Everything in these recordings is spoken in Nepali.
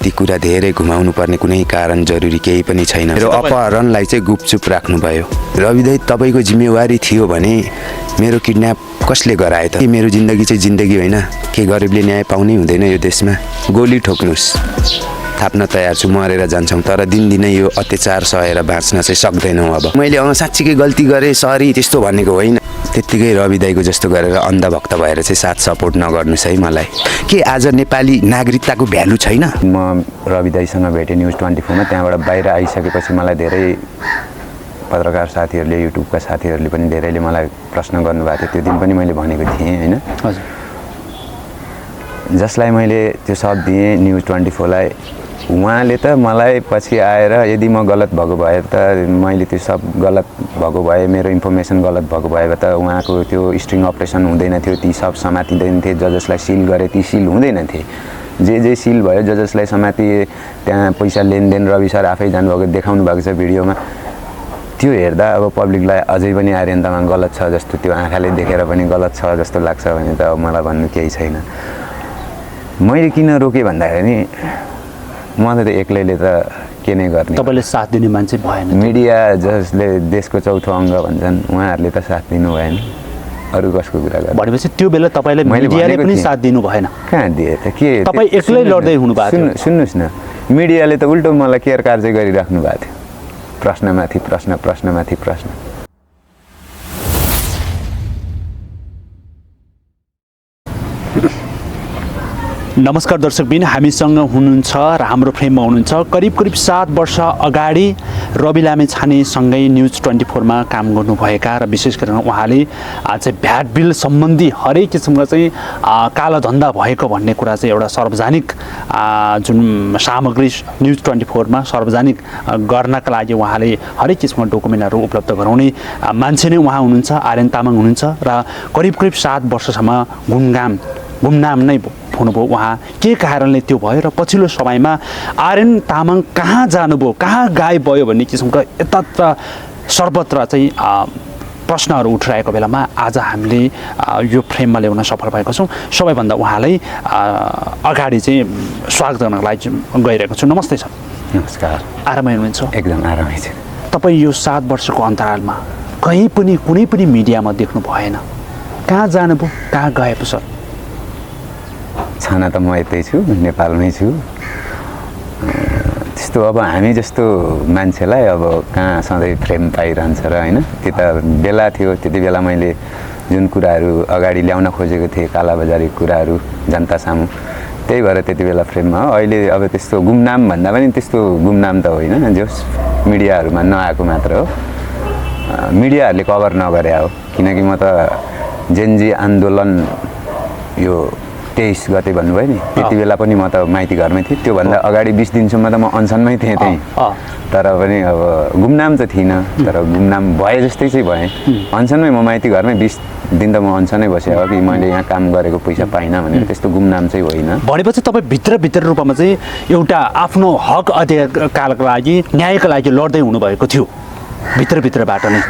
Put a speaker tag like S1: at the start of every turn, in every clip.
S1: ती कुरा धेरै घुमाउनु पर्ने कुनै कारण जरुरी केही पनि छैन। मेरो अपहरणलाई चाहिँ गुपचुप राख्नुभयो। रवि दाइ, तपाईँको जिम्मेवारी थियो भने मेरो किडन्याप कसले गरायो त? मेरो जिन्दगी चाहिँ जिन्दगी होइन। के गरिबले न्याय पाउनै हुँदैन यो देशमा? गोली ठोक्नुहोस्, थाप्न तयार छु, मरेर जान्छौँ, तर दिनदिनै यो अत्याचार सहेर बाँच्न चाहिँ सक्दैनौँ। अब मैले साँच्चीकै गल्ती गरेँ, सरी, त्यस्तो भनेको होइन। त्यत्तिकै रवि दाइको जस्तो गरेर अन्धभक्त भएर चाहिँ साथ सपोर्ट नगर्नुहोस् है मलाई। के आज नेपाली नागरिकताको भ्यालु छैन? म रवि दाइसँग भेटेँ न्युज24 मा। त्यहाँबाट बाहिर आइसकेपछि मलाई धेरै पत्रकार साथीहरूले, युट्युबका साथीहरूले पनि धेरैले मलाई प्रश्न गर्नुभएको थियो। त्यो दिन पनि मैले भनेको थिएँ होइन, जसलाई मैले त्यो सब दिएँ न्युज24 लाई। उहाँले त मलाई पछि आएर यदि म गलत भएको भए त, मैले त्यो सब गलत भएको भए, मेरो इन्फर्मेसन गलत भएको भए त उहाँको त्यो स्ट्रिङ अपरेसन हुँदैन थियो, ती सब समातिँदैन थिए। जसलाई सिल गरे ती सिल हुँदैन थिए। जे सिल भयो, जसलाई समातिए, त्यहाँ पैसा लेनदेन रवि सर आफै जानुभएको देखाउनु भएको छ भिडियोमा। त्यो हेर्दा अब पब्लिकलाई अझै पनि आर्यन तामाङ गलत छ जस्तो, त्यो आँखाले देखेर पनि गलत छ जस्तो लाग्छ भने त अब मलाई भन्नु केही छैन। मैले किन रोकेँ भन्दाखेरि म त एक्लैले त के नै गर्ने।
S2: तपाईँले साथ दिने मान्छे भएन।
S1: मिडिया जसले देशको चौथो अङ्ग भन्छन्, उहाँहरूले त साथ दिनु भएन। अरू कसको कुरा गर्नु?
S2: भनेपछि त्यो बेला तपाईँले मिडियाले पनि साथ दिनु भएन?
S1: कहाँ दिए त? के
S2: तपाईँ एक्लै लड्दै हुनुभएको थियो?
S1: सुन्नुहोस् न, मिडियाले त उल्टो मलाई केयर कार्य गरिराख्नु भएको थियो। प्रश्नमाथि प्रश्न, प्रश्नमाथि प्रश्न।
S2: नमस्कार दर्शकबिन, हामीसँग हुनुहुन्छ र हाम्रो फ्रेममा हुनुहुन्छ करिब 7 वर्ष अगाडि रवि लामिछानेसँगै न्युज24 मा काम गर्नुभएका र विशेष गरेर उहाँले चाहिँ भ्याट बिल सम्बन्धी हरेक किसिमको चाहिँ कालाधन्दा भएको भन्ने कुरा चाहिँ एउटा सार्वजनिक जुन सामग्री न्युज24 मा सार्वजनिक गर्नका लागि उहाँले हरेक किसिमको डकुमेन्टहरू उपलब्ध गराउने मान्छे नै उहाँ हुनुहुन्छ। आर्यन तामाङ हुनुहुन्छ र करिब 7 वर्षसम्म गुमनाम नै हुनुभयो उहाँ। के कारणले त्यो भयो र पछिल्लो समयमा आर्यन तामाङ कहाँ जानुभयो, कहाँ गायब भयो भन्ने किसिमको यतात्र सर्वत्र चाहिँ प्रश्नहरू उठिरहेको बेलामा आज हामीले यो फ्रेममा ल्याउन सफल भएको छौँ। सबैभन्दा उहाँलाई अगाडि चाहिँ स्वागत गर्नको लागि गइरहेको छु। नमस्ते सर।
S1: नमस्कार।
S2: आरामै हुनुहुन्छ?
S1: एकदम आरामै छु।
S2: तपाईँ यो 7 वर्षको अन्तरालमा कहीँ पनि कुनै पनि मिडियामा देख्नु भएन, कहाँ जानुभयो, कहाँ गएको सर?
S1: छाना त म यतै छु, नेपालमै छु। त्यस्तो अब हामी जस्तो मान्छेलाई अब कहाँ सधैँ फ्रेम पाइरहन्छ र होइन। त्यो त बेला थियो, त्यति बेला मैले जुन कुराहरू अगाडि ल्याउन खोजेको थिएँ, कालाबजारी कुराहरू जनता सामु, त्यही भएर त्यति बेला फ्रेममा। अहिले अब त्यस्तो गुमनाम भन्दा पनि त्यस्तो गुमनाम त होइन, जस मिडियाहरूमा नआएको मात्र हो। मिडियाहरूले कभर नगरे हो, किनकि म त जेनजी आन्दोलन यो 23 गते भन्नुभयो नि, त्यति बेला पनि म त माइती घरमै थिएँ। त्योभन्दा अगाडि 20 दिनसम्म त म अनसनमै थिएँ त्यहीँ। तर पनि अब गुमनाम त थिइनँ, तर गुमनाम भए जस्तै चाहिँ भएँ। अनसनमै म माइती घरमै 20 दिन त म अनसनै बसेँ हो कि मैले यहाँ काम गरेको पैसा पाइनँ भनेर, त्यस्तो गुमनाम चाहिँ होइन।
S2: भनेपछि तपाईँ भित्र रूपमा चाहिँ एउटा आफ्नो हक अधिकारका लागि, न्यायका लागि लड्दै हुनुभएको थियो भित्रबाट नै।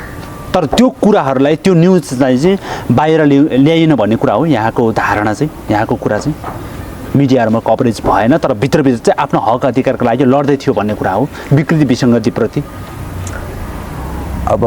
S2: तर त्यो कुराहरूलाई, त्यो न्युजलाई चाहिँ बाहिर ल्याइन भन्ने कुरा हो यहाँको धारणा चाहिँ, यहाँको कुरा चाहिँ मिडियाहरूमा कभरेज भएन, तर भित्रभित्र चाहिँ आफ्नो हक अधिकारको लागि लड्दै थियो भन्ने कुरा हो, विकृति विसङ्गतिप्रति।
S1: अब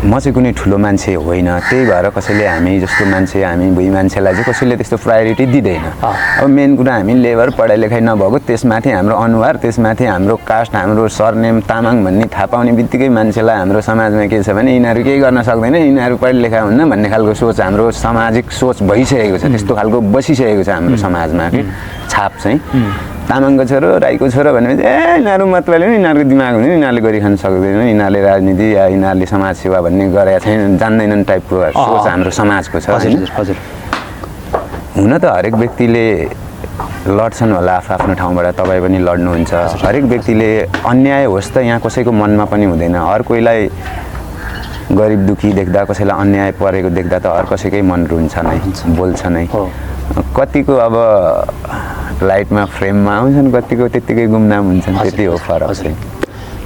S1: म चाहिँ कुनै ठुलो मान्छे होइन, त्यही भएर कसैले हामी जस्तो मान्छे, हामी भुइँ मान्छेलाई चाहिँ कसैले त्यस्तो प्रायोरिटी दिँदैन। अब मेन कुरा हामी लेबर, पढाइ लेखाइ नभएको, त्यसमाथि हाम्रो अनुहार, त्यसमाथि हाम्रो कास्ट, हाम्रो सरनेम तामाङ भन्ने थाहा पाउने बित्तिकै मान्छेलाई हाम्रो समाजमा के छ भने यिनीहरू केही गर्न सक्दैन, यिनीहरू पढे लेखा हुन्न भन्ने खालको सोच हाम्रो सामाजिक सोच भइसकेको छ। त्यस्तो खालको बसिसकेको छ हाम्रो समाजमा कि छाप चाहिँ। तामाङको छोरो, राईको छोरो भनेपछि यिनीहरू मतलबले नि, यिनीहरूको दिमाग हुने, यिनीहरूले गरिखान सक्दैन, यिनीहरूले राजनीति या यिनीहरूले समाज सेवा भन्ने गरेका छैन, जान्दैनन् टाइपको सोच हाम्रो समाजको छ।
S2: हजुर।
S1: हुन त हरेक व्यक्तिले लड्छन् होला आफ्नो ठाउँबाट, तपाईँ पनि लड्नुहुन्छ। हरेक व्यक्तिले अन्याय होस् त यहाँ कसैको मनमा पनि हुँदैन। हर कोहीलाई गरिब दुखी देख्दा, कसैलाई अन्याय परेको देख्दा त हर कसैकै मन रुन्छ नै, बोल्छ नै। कतिको अब लाइटमा फ्रेममा आउँछन्, कतिको त्यत्तिकै गुमनाम हुन्छन्, त्यति हो फरक चाहिँ।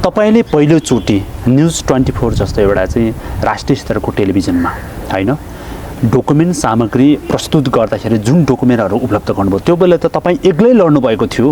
S2: तपाईँले पहिलोचोटि न्युज24 जस्तो एउटा चाहिँ राष्ट्रिय स्तरको टेलिभिजनमा होइन डकुमेन्ट सामग्री प्रस्तुत गर्दाखेरि जुन डकुमेन्टहरू उपलब्ध गर्नुभयो त्यो बेला त तपाईँ एक्लै लड्नु भएको थियो।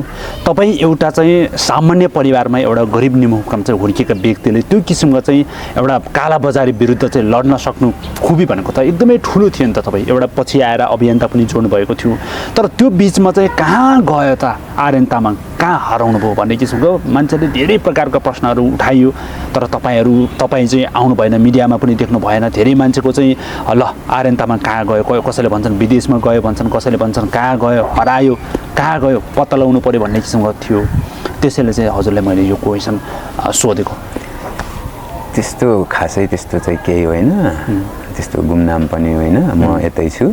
S2: तपाईँ एउटा चाहिँ सामान्य परिवारमा एउटा गरिब निमुखमा चाहिँ हुर्किएका व्यक्तिले त्यो किसिमको चाहिँ एउटा कालाबजारी विरुद्ध चाहिँ लड्न सक्नु खुबी भनेको त एकदमै ठुलो थियो नि त। तपाईँ एउटा पछि आएर अभियन्ता पनि जोड्नु भएको थियो, तर त्यो बिचमा चाहिँ कहाँ गयो त आर्यन तामाङ, कहाँ हराउनु भयो भन्ने किसिमको मान्छेले धेरै प्रकारका प्रश्नहरू उठाइयो। तर तपाईँ चाहिँ आउनु भएन, मिडियामा पनि देख्नु भएन। धेरै मान्छेको चाहिँ ल आर्यन तामाङ कहाँ गयो, कसैले भन्छन् विदेशमा गयो भन्छन्, कसैले भन्छन् कहाँ गयो, हरायो, कहाँ गयो, पत्ता लगाउनु पऱ्यो भन्ने किसिमको थियो। त्यसैले चाहिँ हजुरलाई मैले यो क्वेसन सोधेको।
S1: त्यस्तो खासै त्यस्तो चाहिँ केही होइन, त्यस्तो गुमनाम पनि होइन। म यतै छु,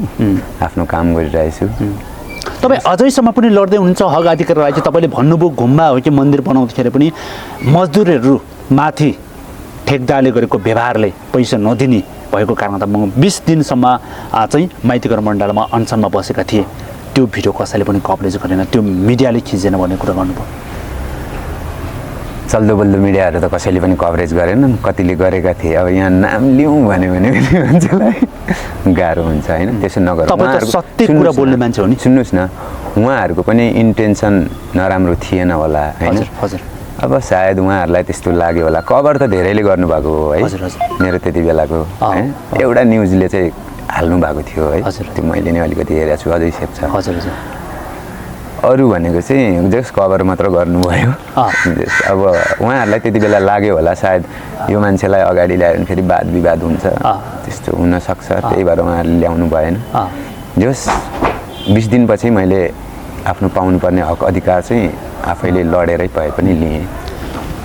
S1: आफ्नो काम गरिरहेछु।
S2: तपाईँ अझैसम्म पनि लड्दै हुनुहुन्छ हक अधिकारको लागि। तपाईँले भन्नुभयो गुम्बा हो कि मन्दिर बनाउँदाखेरि पनि मजदुरहरू माथि ठेकदारले गरेको व्यवहारले पैसा नदिने भएको कारण त म 20 दिनसम्म चाहिँ माइतीघर मण्डलमा अनसनमा बसेका थिएँ। त्यो भिडियो कसैले पनि कभरेज गरेन, त्यो मिडियाले खिचेन भन्ने कुरा गर्नुभयो।
S1: चल्दो बल्दो मिडियाहरू त कसैले पनि कभरेज गरेन, कतिले गरेका थिए। अब यहाँ नाम लिउँ भन्यो भने मान्छेलाई गाह्रो हुन्छ होइन, त्यसो नगर।
S2: तपाईँ त सत्य कुरा बोल्ने मान्छे हो नि।
S1: सुन्नुहोस् न, उहाँहरूको पनि इन्टेन्सन नराम्रो थिएन होला होइन।
S2: हजुर।
S1: अब सायद उहाँहरूलाई त्यस्तो लाग्यो होला। कभर त धेरैले गर्नुभएको हो है, मेरो त्यति बेलाको होइन एउटा न्युजले चाहिँ हाल्नु भएको थियो है। त्यो मैले नै अलिकति हेरेको छु, अझै सेप छ।
S2: हजुर।
S1: अरू भनेको चाहिँ जस कभर मात्र गर्नुभयो। अब उहाँहरूलाई त्यति बेला लाग्यो होला सायद यो मान्छेलाई अगाडि ल्यायो भने फेरि वाद विवाद हुन्छ, त्यस्तो हुनसक्छ। त्यही भएर उहाँहरूले ल्याउनु भएन। जस 20 दिनपछि मैले आफ्नो पाउनुपर्ने हक अधिकार चाहिँ आफैले लडेरै भए पनि लिएँ।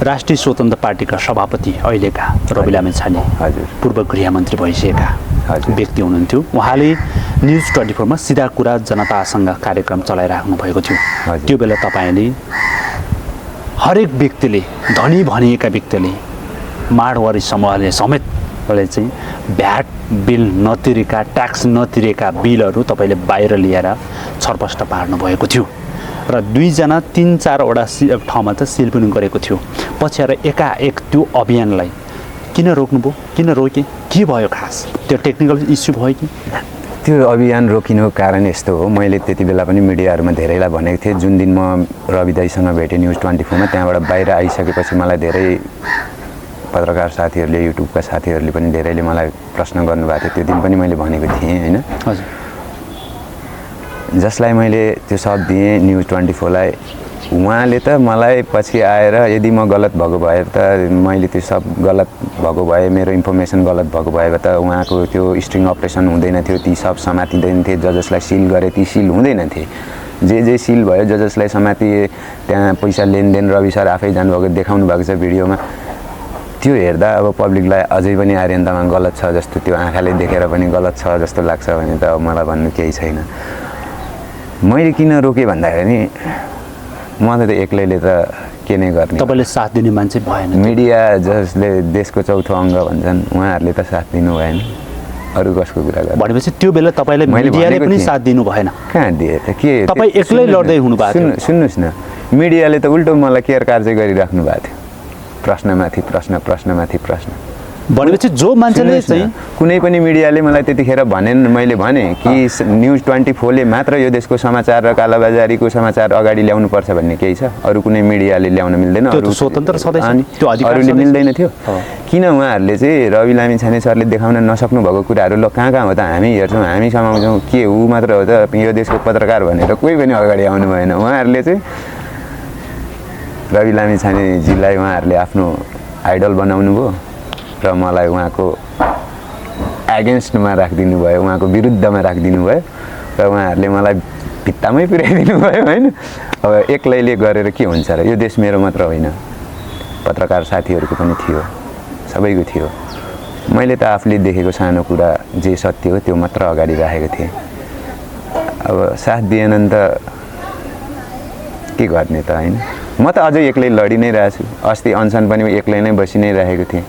S2: राष्ट्रिय स्वतन्त्र पार्टीका सभापति अहिलेका रवि लामिछाने,
S1: हजुर,
S2: पूर्व गृहमन्त्री भइसकेका व्यक्ति हुनुहुन्थ्यो। उहाँले न्युज 24 मा सिधा कुरा जनतासँग कार्यक्रम चलाइराख्नु भएको थियो। त्यो बेला तपाईँले हरेक व्यक्तिले, धनी भनिएका व्यक्तिले, माडवारी समूहले समेतले चाहिँ भ्याट बिल नतिरेका, ट्याक्स नतिरेका बिलहरू तपाईँले बाहिर ल्याएर छरपष्ट पार्नु भएको थियो र 2जना 3-4वटा ठाउँमा त सिल पनि गरेको थियो। पछि आएर एकाएक त्यो अभियानलाई किन रोक्नुभयो, किन रोके, के भयो खास? त्यो टेक्निकल इस्यु भयो कि?
S1: त्यो अभियान रोकिनुको कारण यस्तो हो, मैले त्यति बेला पनि मिडियाहरूमा धेरैलाई भनेको थिएँ। जुन दिन म रवि दाइसँग भेटेँ न्युज 24 मा, त्यहाँबाट बाहिर आइसकेपछि मलाई धेरै पत्रकार साथीहरूले, युट्युबका साथीहरूले पनि धेरैले मलाई प्रश्न गर्नुभएको थियो। त्यो दिन पनि मैले भनेको थिएँ होइन।
S2: हजुर।
S1: जसलाई मैले त्यो सब दिएँ न्युज 24 लाई, उहाँले त मलाई पछि आएर यदि म गलत भएको भए त, मैले त्यो सब गलत भएको भए, मेरो इन्फर्मेसन गलत भएको भए त उहाँको त्यो स्ट्रिङ अपरेसन हुँदैन थियो, ती सब समातिँदैन थिए। जसलाई सिल गरे ती सिल हुँदैन थिए। जे सिल भयो, जसलाई समातिए, त्यहाँ पैसा लेनदेन रवि सर आफै जानुभएको देखाउनु भएको छ भिडियोमा। त्यो हेर्दा अब पब्लिकलाई अझै पनि आर्यन तामाङ गलत छ जस्तो, त्यो आँखाले देखेर पनि गलत छ जस्तो लाग्छ भने त अब मलाई भन्नु केही छैन। मैले किन रोकेँ भन्दाखेरि म त एक्लैले त के नै गर्ने।
S2: तपाईँले साथ दिने मान्छे भएन।
S1: मिडिया जसले देशको चौथो अङ्ग भन्छन्, उहाँहरूले त साथ दिनु भएन। अरू कसको कुरा गर्नु?
S2: भनेपछि त्यो बेला तपाईँले मिडियाले पनि साथ दिनु भएन।
S1: कहाँ दिए त? के
S2: तपाईँ एक्लै लड्दै हुनुभएको थियो?
S1: सुन्नुहोस् न, मिडियाले त उल्टो मलाई केयर कार्य गरिराख्नु भएको थियो। प्रश्नमाथि प्रश्न, प्रश्नमाथि प्रश्न।
S2: भनेपछि जो मान्छेले चाहिँ
S1: कुनै पनि मिडियाले मलाई त्यतिखेर भनेन, मैले भने कि न्युज 24 ले मात्र यो देशको समाचार र कालाबाजारीको समाचार अगाडि ल्याउनुपर्छ भन्ने केही छ? अरू कुनै मिडियाले ल्याउन मिल्दैन?
S2: अरू स्वतन्त्र सदस्य अनि त्यो
S1: अरूले मिल्दैन थियो? किन उहाँहरूले चाहिँ रवि लामिछाने सरले देखाउन नसक्नु भएको कुराहरू ल कहाँ हो त? हामी हेर्छौँ, हामी समाउँछौँ, के ऊ मात्र हो त यो देशको पत्रकार भनेर कोही पनि अगाडि आउनु भएन। उहाँहरूले चाहिँ रवि लामिछानेजीलाई उहाँहरूले आफ्नो आइडल बनाउनु भयो र मलाई उहाँको एगेन्स्टमा राखिदिनु भयो, उहाँको विरुद्धमा राखिदिनु भयो र उहाँहरूले मलाई भित्तामै पुर्याइदिनु भयो होइन। अब एक्लैले गरेर के हुन्छ र? यो देश मेरो मात्र होइन, पत्रकार साथीहरूको पनि थियो, सबैको थियो। मैले त आफूले देखेको सानो कुरा जे सत्य हो त्यो मात्र अगाडि राखेको थिएँ। अब साथ दिएनन् त के गर्ने त होइन। म त अझै एक्लै लडी नै रहेछु। अस्ति अनसन पनि एक्लै नै बसि नै राखेको थिएँ।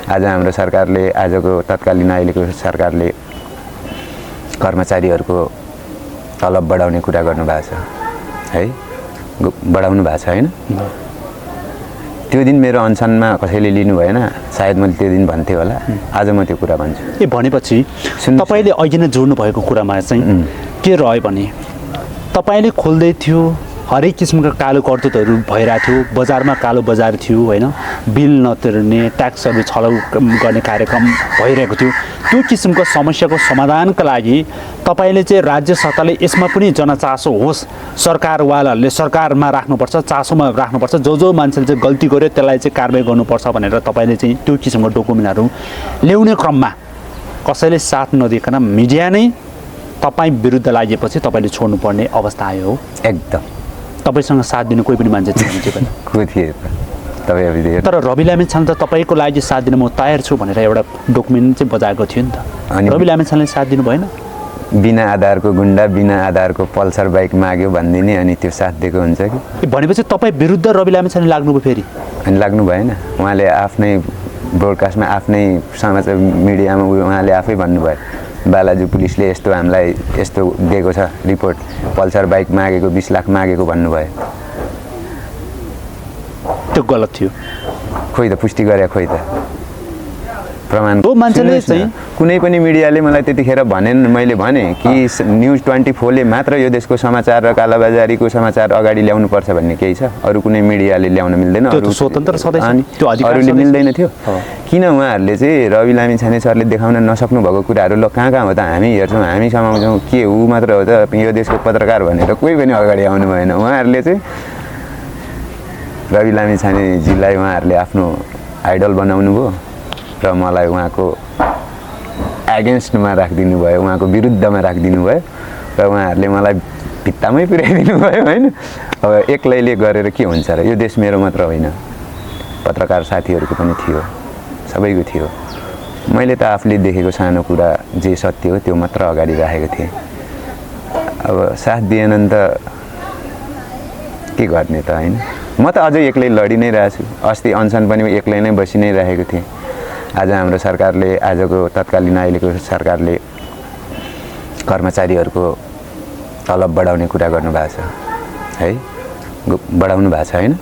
S1: आज हाम्रो सरकारले, आजको तत्कालीन अहिलेको सरकारले कर्मचारीहरूको तलब बढाउने कुरा गर्नुभएको छ है, बढाउनु भएको छ होइन। त्यो दिन मेरो अनसनमा कसैले लिनु भएन, सायद मैले त्यो दिन भन्थेँ होला। आज म त्यो कुरा भन्छु।
S2: भनेपछि तपाईँले अघि नै जोड्नु भएको कुरामा चाहिँ के रह्यो भने तपाईँले खोल्दै थियो, हरेक किसिमका कालो करतुतहरू भइरहेको थियो, बजारमा कालो बजार थियो होइन, बिल नतिर्ने, ट्याक्सहरू छलौ गर्ने कार्यक्रम भइरहेको थियो। त्यो किसिमको समस्याको समाधानका लागि तपाईँले चाहिँ राज्य सत्ताले यसमा पनि जनचासो होस्, सरकारवालाहरूले सरकारमा राख्नुपर्छ, चासोमा राख्नुपर्छ, जो मान्छेले चाहिँ गल्ती गर्यो त्यसलाई चाहिँ कारबाही गर्नुपर्छ भनेर तपाईँले चाहिँ त्यो किसिमको डकुमेन्टहरू ल्याउने क्रममा कसैले साथ नदिकन मिडिया नै तपाईँ विरुद्ध लागेपछि तपाईँले छोड्नुपर्ने अवस्था आयो हो?
S1: एकदम।
S2: तपाईँसँग साथ दिनु कोही पनि मान्छे थिएन?
S1: को थिए तपाईँ?
S2: तर रवि लामिछाने त तपाईँको लागि साथ दिन म तयार छु भनेर एउटा डकुमेन्ट चाहिँ बजाएको थियो नि त। अनि रवि लामिछानेले साथ दिनु भएन?
S1: बिना आधारको गुन्डा, बिना आधारको पल्सर बाइक माग्यो भनिदिने अनि त्यो साथ दिएको हुन्छ कि?
S2: भनेपछि तपाईँ विरुद्ध रवि लामिछाने लाग्नुभयो फेरि?
S1: अनि लाग्नु भएन। उहाँले आफ्नै ब्रोडकास्टमा, आफ्नै समाचार मिडियामा उहाँले आफै भन्नुभयो, बालाजु पुलिसले यस्तो हामीलाई यस्तो दिएको छ रिपोर्ट, पल्सर बाइक मागेको 20 लाख मागेको भन्नुभयो।
S2: त्यो गलत थियो।
S1: खोइ त पुष्टि गरे, खोइ त प्रमाण।
S2: मान्छेले चाहिँ
S1: कुनै पनि मिडियाले मलाई त्यतिखेर भनेन, मैले भने कि न्युज 24ले मात्र यो देशको समाचार र कालाबाजारीको समाचार अगाडि ल्याउनु पर्छ भन्ने केही छ? अरू कुनै मिडियाले ल्याउन मिल्दैन?
S2: त्यो स्वतन्त्र सदस्य त्यो अधिकार
S1: अरूले मिल्दैन थियो? किन उहाँहरूले चाहिँ रवि लामिछाने सरले देखाउन नसक्नु भएको कुराहरू ल कहाँ हो त? हामी हेर्छौँ, हामी समाउँछौँ, के ऊ मात्र हो त यो देशको पत्रकार भनेर कोही पनि अगाडि आउनु भएन। उहाँहरूले चाहिँ रवि लामिछानेजीलाई उहाँहरूले आफ्नो आइडल बनाउनु भयो र मलाई उहाँको एगेन्स्टमा राखिदिनु भयो, उहाँको विरुद्धमा राखिदिनु भयो र उहाँहरूले मलाई भित्तामै पुर्याइदिनु भयो होइन। अब एक्लैले गरेर के हुन्छ र? यो देश मेरो मात्र होइन, पत्रकार साथीहरूको पनि थियो, सबैको थियो। मैले त आफूले देखेको सानो कुरा जे सत्य हो त्यो मात्र अगाडि राखेको थिएँ। अब साथ दिएन नि त के गर्ने त होइन। म त अझै एक्लै लडी नै रहेछु। अस्ति अनसन पनि एक्लै नै बसि नै राखेको थिएँ। आज हाम्रो सरकारले, आजको तत्कालीन अहिलेको सरकारले कर्मचारीहरूको तलब बढाउने कुरा गर्नुभएको छ है, बढाउनु भएको छ होइन।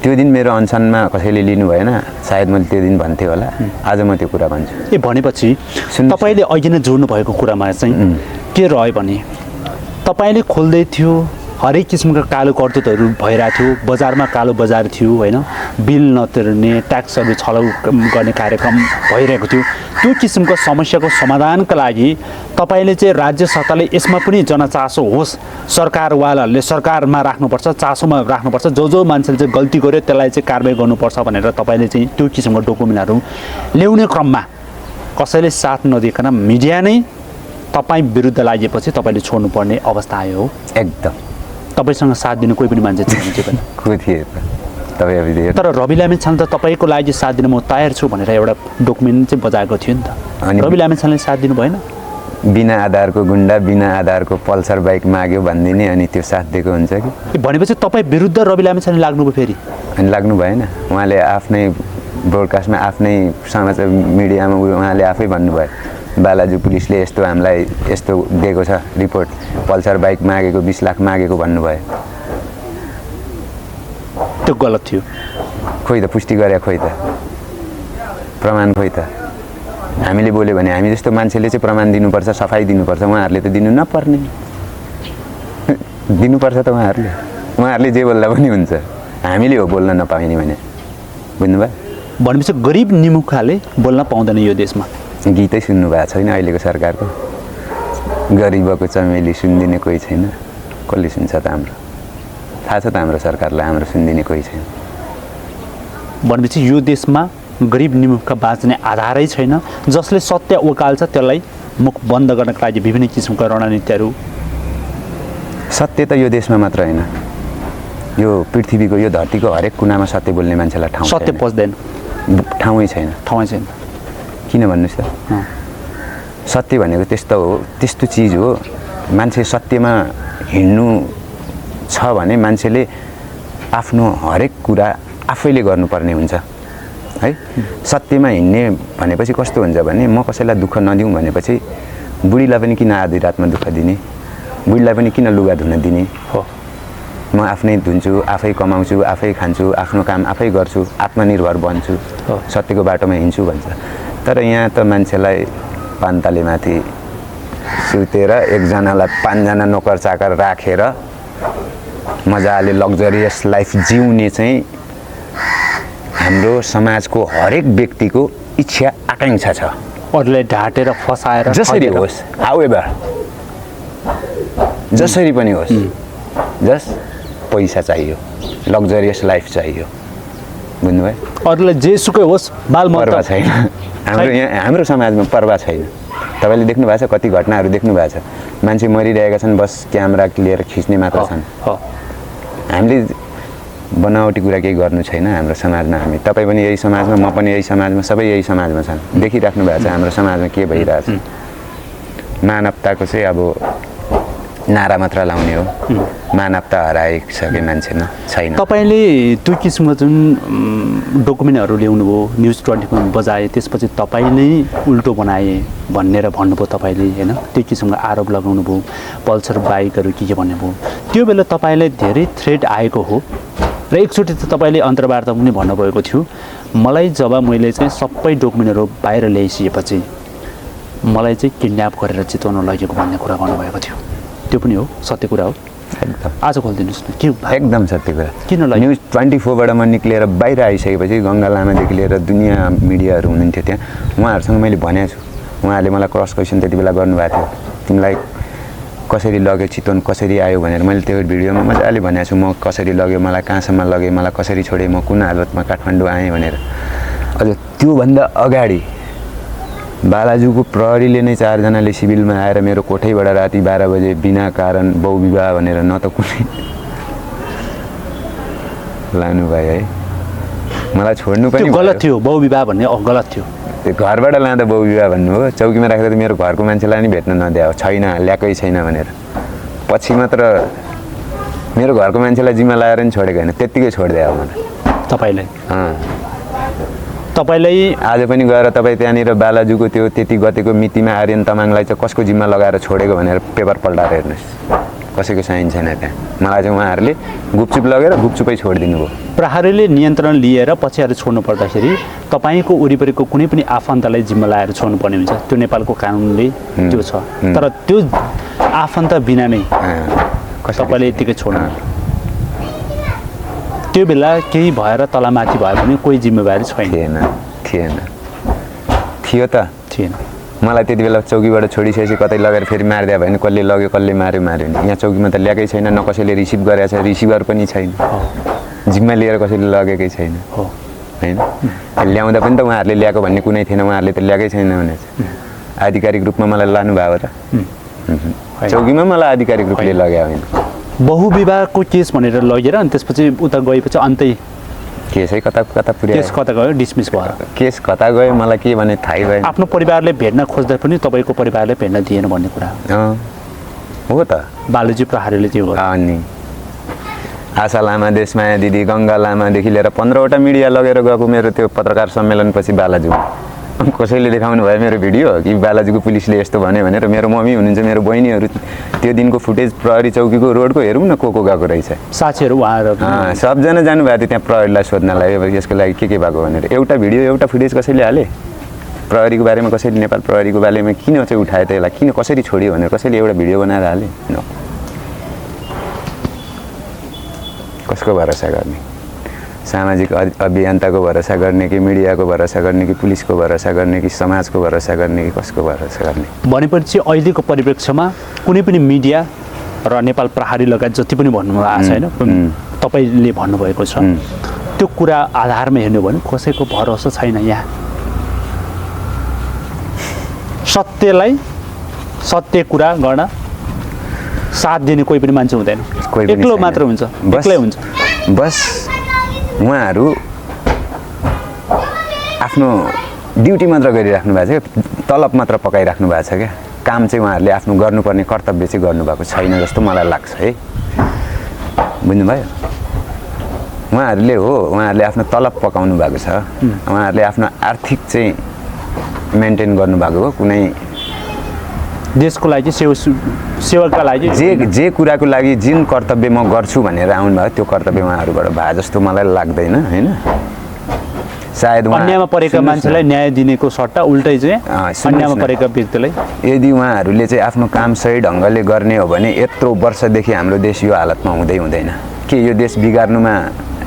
S1: त्यो दिन मेरो अनसनमा कसैले लिनु भएन, सायद मैले त्यो दिन भन्थेँ होला। आज म त्यो कुरा भन्छु।
S2: भनेपछि तपाईँले अघि नै जोड्नु भएको कुरामा चाहिँ के रह्यो भने तपाईँले खोल्दै थियो, हरेक किसिमका कालो करतुतहरू भइरहेको थियो, बजारमा कालो बजार थियो होइन, बिल नतिर्ने, ट्याक्सहरू छलौ गर्ने कार्यक्रम भइरहेको थियो। त्यो किसिमको समस्याको समाधानका लागि तपाईँले चाहिँ राज्य सत्ताले यसमा पनि जनचासो होस्, सरकारवालाहरूले सरकारमा राख्नुपर्छ, चासोमा राख्नुपर्छ, जो मान्छेले चाहिँ गल्ती गर्यो त्यसलाई चाहिँ कारबाही गर्नुपर्छ भनेर तपाईँले चाहिँ त्यो किसिमको डकुमेन्टहरू ल्याउने क्रममा कसैले साथ नदिकन मिडिया नै तपाईँ विरुद्ध लागेपछि तपाईँले छोड्नुपर्ने अवस्था आयो हो?
S1: एकदम।
S2: तपाईँसँग साथ दिनु कोही पनि मान्छे थिएन?
S1: को थिए तपाईँ?
S2: तर रवि लामिछाने त तपाईँको लागि साथ दिन म तयार छु भनेर एउटा डकुमेन्ट चाहिँ बजाएको थियो नि त। अनि रवि लामिछानेले साथ दिनु भएन?
S1: बिना आधारको गुन्डा, बिना आधारको पल्सर बाइक माग्यो भनिदिने अनि त्यो साथ दिएको हुन्छ कि?
S2: भनेपछि तपाईँ विरुद्ध रवि लामिछाने लाग्नुभयो फेरि?
S1: अनि लाग्नु भएन। उहाँले आफ्नै ब्रोडकास्टमा, आफ्नै समाचार मिडियामा उहाँले आफै भन्नुभयो, बालाजु पुलिसले यस्तो हामीलाई यस्तो दिएको छ रिपोर्ट, पल्सर बाइक मागेको 20 लाख मागेको भन्नुभयो।
S2: त्यो गलत थियो।
S1: खोइ त पुष्टि गरे, खोइ त प्रमाण, खोइ त हामीले बोल्यो भने हामी जस्तो मान्छेले चाहिँ प्रमाण दिनुपर्छ, सफाइ दिनुपर्छ। उहाँहरूले त दिनु नपर्ने, दिनुपर्छ त उहाँहरूले जे बोल्दा पनि हुन्छ। हामीले हो बोल्न नपाउने भने, बुझ्नुभयो?
S2: भनेपछि गरिब निमुखाले बोल्न पाउँदैन यो देशमा।
S1: गीतै सुन्नु भएको छैन अहिलेको सरकारको, गरिबको चमेली सुनिदिने कोही छैन। कसले सुन्छ त? हाम्रो थाहा छ त हाम्रो सरकारलाई हाम्रो सुनिदिने कोही छैन।
S2: भनेपछि यो देशमा गरिब निमुखका बाँच्ने आधारै छैन। जसले सत्य उकाल्छ त्यसलाई मुख बन्द गर्नका लागि विभिन्न किसिमका रणनीतिहरू।
S1: सत्य त यो देशमा मात्र होइन, यो पृथ्वीको, यो धरतीको हरेक कुनामा सत्य बोल्ने मान्छेलाई ठाउँ
S2: सत्य पस्दैन,
S1: ठाउँै छैन। किन भन्नुहोस् त? सत्य भनेको त्यस्तो हो, त्यस्तो चिज हो। मान्छे सत्यमा हिँड्नु छ भने मान्छेले आफ्नो हरेक कुरा आफैले गर्नुपर्ने हुन्छ है। सत्यमा हिँड्ने भनेपछि कस्तो हुन्छ भने, म कसैलाई दुःख नदिउँ भनेपछि बुढीलाई पनि किन आधी रातमा दुःख दिने, बुढीलाई पनि किन लुगा धुन दिने हो, म आफ्नै धुन्छु, आफै कमाउँछु, आफै खान्छु, आफ्नो काम आफै गर्छु, आत्मनिर्भर बन्छु, सत्यको बाटोमा हिँड्छु भन्छ। तर यहाँ त मान्छेलाई पान्तालेमाथि सुतेर एकजनालाई 5 जना नोकर चाकर राखेर मजाले लग्जरियस लाइफ जिउने चाहिँ हाम्रो समाजको हरेक व्यक्तिको इच्छा आकाङ्क्षा छ।
S2: अरूलाई ढाँटेर फसाएर
S1: जसरी होस्, हाउएभर जसरी पनि होस्, जस पैसा चाहियो, लग्जरियस लाइफ चाहियो, बुझ्नुभयो?
S2: अरूलाई जेसुकै होस्,
S1: पर्वा छैन। हाम्रो समाजमा पर्वा छैन। तपाईँले देख्नु भएको छ, कति घटनाहरू देख्नु भएको छ, मान्छे मरिरहेका छन्, बस क्यामेरा लिएर खिच्ने मात्र छन्। हामीले बनावटी कुरा केही गर्नु छैन हाम्रो समाजमा। हामी तपाईँ पनि यही समाजमा, म पनि यही समाजमा, सबै यही समाजमा छन्। देखिराख्नु भएको छ हाम्रो समाजमा के भइरहेछ। मानवताको चाहिँ अब नारा मात्र लाउने हो, मानवता हराइसके मान्छेमा छैन।
S2: तपाईँले त्यो किसिमको जुन डकुमेन्टहरू ल्याउनु भयो, न्युज 24 बजाए, त्यसपछि तपाईँ नै उल्टो बनाए भनेर भन्नुभयो तपाईँले, होइन? त्यो किसिमको आरोप लगाउनु भयो, पल्सर बाइकहरू के भन्नुभयो। त्यो बेला तपाईँलाई धेरै थ्रेट आएको हो र एकचोटि त तपाईँले अन्तर्वार्ता पनि भन्नुभएको थियो, मलाई जब मैले चाहिँ सबै डकुमेन्टहरू बाहिर ल्याइसकेपछि मलाई चाहिँ किडन्याप गरेर चितवन लगेको भन्ने कुरा भन्नुभएको थियो। त्यो पनि हो, सत्य कुरा हो?
S1: एकदम।
S2: आज खोलिदिनुहोस् न, के
S1: एकदम सत्य कुरा।
S2: किन लाग्यो?
S1: न्युज 24बाट म निक्लिएर बाहिर आइसकेपछि गङ्गा लामादेखि लिएर दुनियाँ मिडियाहरू हुनुहुन्थ्यो त्यहाँ, उहाँहरूसँग मैले भनेको छु। उहाँहरूले मलाई क्रस क्वेसन त्यति बेला गर्नुभएको थियो, तिमीलाई कसरी लग्यो चितवन, कसरी आयो भनेर। मैले त्यो भिडियोमा मजाले भनेको छु, म कसरी लग्यो, मलाई कहाँसम्म लग्यो, मलाई कसरी छोडेँ, म कुन हालतमा काठमाडौँ आएँ भनेर। अझ त्योभन्दा अगाडि बालाजुको प्रहरीले नै 4 जनाले सिभिलमा आएर मेरो कोठैबाट राति 12 बजे बिना कारण बहुविवाह भनेर न त कुनै लानुभयो है, मलाई छोड्नु पनि
S2: गलत थियो। बहुविवाह भन्ने गलत थियो।
S1: त्यो घरबाट लाँदा बहुविवाह भन्नु हो, चौकीमा राखेर त मेरो घरको मान्छेलाई नि भेट्न नदियो, छैन ल्याएकै छैन भनेर। पछि मात्र मेरो घरको मान्छेलाई जिम्मा लगाएर नि छोडेको होइन, त्यत्तिकै छोडिदियो मलाई।
S2: तपाईँलाई
S1: आज पनि गएर तपाईँ त्यहाँनिर बालाजुको त्यो त्यति गतेको मितिमा आर्यन तामाङलाई चाहिँ कसको जिम्मा लगाएर छोडेको भनेर पेपर पल्टाएर हेर्नुहोस्, कसैको साइन छैन त्यहाँ। मलाई चाहिँ उहाँहरूले गुपचुप लगेर गुपचुपै छोडिदिनु भयो।
S2: प्रहरीले नियन्त्रण लिएर पछि आएर छोड्नु पर्दाखेरि तपाईँको वरिपरिको कुनै पनि आफन्तलाई जिम्मा लगाएर छोड्नु पर्ने हुन्छ, त्यो नेपालको कानुनले त्यो छ। तर त्यो आफन्त बिना नै तपाईँले यतिकै छोड्नु, त्यो बेला केही भएर तलमाथि भयो भने कोही जिम्मेवारी छैन?
S1: थियो त
S2: थिएन।
S1: मलाई त्यति बेला चौकीबाट छोडिसकेपछि कतै लगेर फेरि मारिदियो भने कसले लग्यो कसले मार्यो नि। यहाँ चौकीमा त ल्याएकै छैन, न कसैले रिसिभ गरेको छ, रिसिभर पनि छैन, जिम्मा लिएर कसैले लगेकै छैन, होइन? ल्याउँदा पनि त उहाँहरूले ल्याएको भन्ने कुनै थिएन, उहाँहरूले त ल्याएकै छैन भने आधिकारिक रूपमा मलाई लानुभयो र चौकीमा मलाई आधिकारिक रूपले लग्यो होइन।
S2: बहुविवाहको केस भनेर लगेर अनि त्यसपछि उता गएपछि अन्तै
S1: केसै कता कता पुर्यायो,
S2: केस कता गयो, डिसमिस भयो।
S1: केस कता गयो मलाई के भने थाहै भएन।
S2: आफ्नो परिवारले भेट्न खोज्दा पनि तपाईँको परिवारले भेट्न दिएन भन्ने कुरा
S1: हो त।
S2: बालुजी प्रहरीले त्यो गर्यो।
S1: अनि आशा लामा, देशमाया दिदी, गङ्गा लामादेखि लिएर 15वटा मिडिया लगेर गएको मेरो त्यो पत्रकार सम्मेलनपछि बालाजु कसैले देखाउनु भयो मेरो भिडियो कि बालाजुको पुलिसले यस्तो भन्यो भनेर। मेरो मम्मी हुनुहुन्छ, मेरो बहिनीहरू त्यो दिनको फुटेज प्रहरी चौकीको रोडको हेरौँ न को गएको रहेछ,
S2: साथीहरू उहाँहरू
S1: सबजना जानुभएको थियो त्यहाँ प्रहरीलाई सोध्नलाई अब यसको लागि के भएको भनेर। एउटा भिडियो एउटा फुटेज कसैले हाले प्रहरीको बारेमा, कसैले नेपाल प्रहरीको बारेमा किन चाहिँ उठायो त यसलाई, किन कसरी छोड्यो भनेर कसैले एउटा भिडियो बनाएर हाले न। कसको भरोसा गर्ने, सामाजिक अभियन्ताको भरोसा गर्ने कि मिडियाको भरोसा गर्ने कि पुलिसको भरोसा गर्ने कि समाजको भरोसा गर्ने कि कसको भरोसा गर्ने?
S2: भनेपछि अहिलेको परिप्रेक्ष्यमा कुनै पनि मिडिया र नेपाल प्रहरी लगायत जति पनि भन्नुभएको छ होइन, तपाईँले भन्नुभएको छ, त्यो कुरा आधारमा हेर्नु भने कसैको भरोसा छैन। यहाँ सत्यलाई सत्य कुरा गर्न साथ दिने कोही पनि मान्छे हुँदैन, एक्लो मात्र हुन्छ, एक्लै हुन्छ।
S1: बस उहाँहरू आफ्नो ड्युटी मात्र गरिराख्नु भएको छ, तलब मात्र पकाइराख्नु भएको छ क्या। काम चाहिँ उहाँहरूले आफ्नो गर्नुपर्ने कर्तव्य चाहिँ गर्नुभएको छैन जस्तो मलाई लाग्छ है, बुझ्नुभयो? उहाँहरूले आफ्नो तलब पकाउनु भएको छ, उहाँहरूले आफ्नो आर्थिक चाहिँ मेन्टेन गर्नुभएको हो, कुनै
S2: देशको लागि सेवाका लागि
S1: जे कुराको लागि जुन कर्तव्य म गर्छु भनेर आउनुभयो त्यो कर्तव्य उहाँहरूबाट भए जस्तो मलाई लाग्दैन होइन। सायद
S2: अन्यायमा परेका मान्छेलाई न्याय दिनेको सट्टा उल्टै चाहिँ अन्यायमा परेका व्यक्तिलाई
S1: यदि उहाँहरूले चाहिँ आफ्नो काम सही ढङ्गले गर्ने हो भने यत्रो वर्षदेखि हाम्रो देश यो हालतमा हुँदैन। के यो देश बिगार्नुमा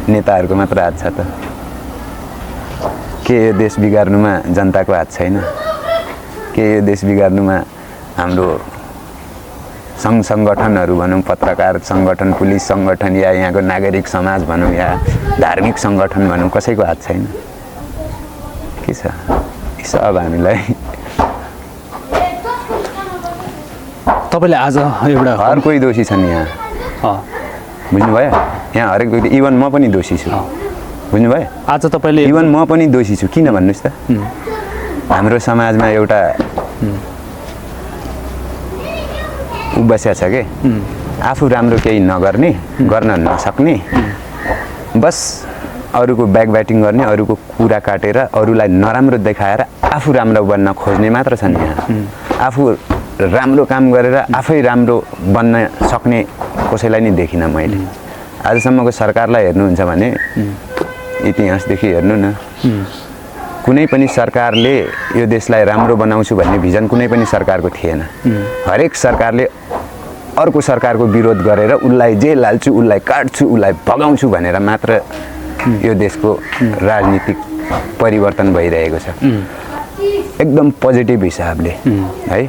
S1: नेताहरूको मात्र हात छ त? के यो देश बिगार्नुमा जनताको हात छैन? के यो देश बिगार्नुमा हाम्रो सङ्घ सङ्गठनहरू भनौँ, पत्रकार सङ्गठन, पुलिस सङ्गठन या यहाँको नागरिक समाज भनौँ या धार्मिक सङ्गठन भनौँ, कसैको हात छैन? के छ? सब हामीलाई
S2: तपाईँले आज एउटा
S1: हर कोही दोषी छन् यहाँ, बुझ्नुभयो? यहाँ हरेक व्यक्ति, इभन म पनि दोषी छु, बुझ्नुभयो?
S2: आज तपाईँले
S1: इभन म पनि दोषी छु। किन भन्नुहोस् त? हाम्रो समाजमा एउटा बस्या छ के आफू राम्रो केही नगर्ने, गर्न नसक्ने, बस अरूको ब्याकब्याटिङ गर्ने, अरूको कुरा काटेर अरूलाई नराम्रो देखाएर आफू राम्रो बन्न खोज्ने मात्र छन् यहाँ। आफू राम्रो काम गरेर आफै राम्रो बन्न सक्ने कसैलाई नि देखिनँ मैले। आजसम्मको सरकारलाई हेर्नुहुन्छ भने इतिहासदेखि हेर्नु न, कुनै पनि सरकारले यो देशलाई राम्रो बनाउँछु भन्ने भिजन कुनै पनि सरकारको थिएन। हरेक सरकारले अर्को सरकारको विरोध गरेर उसलाई जेल हाल्छु, उसलाई काट्छु, उसलाई भगाउँछु भनेर मात्र यो देशको राजनीतिक परिवर्तन भइरहेको छ। एकदम पोजिटिभ हिसाबले है,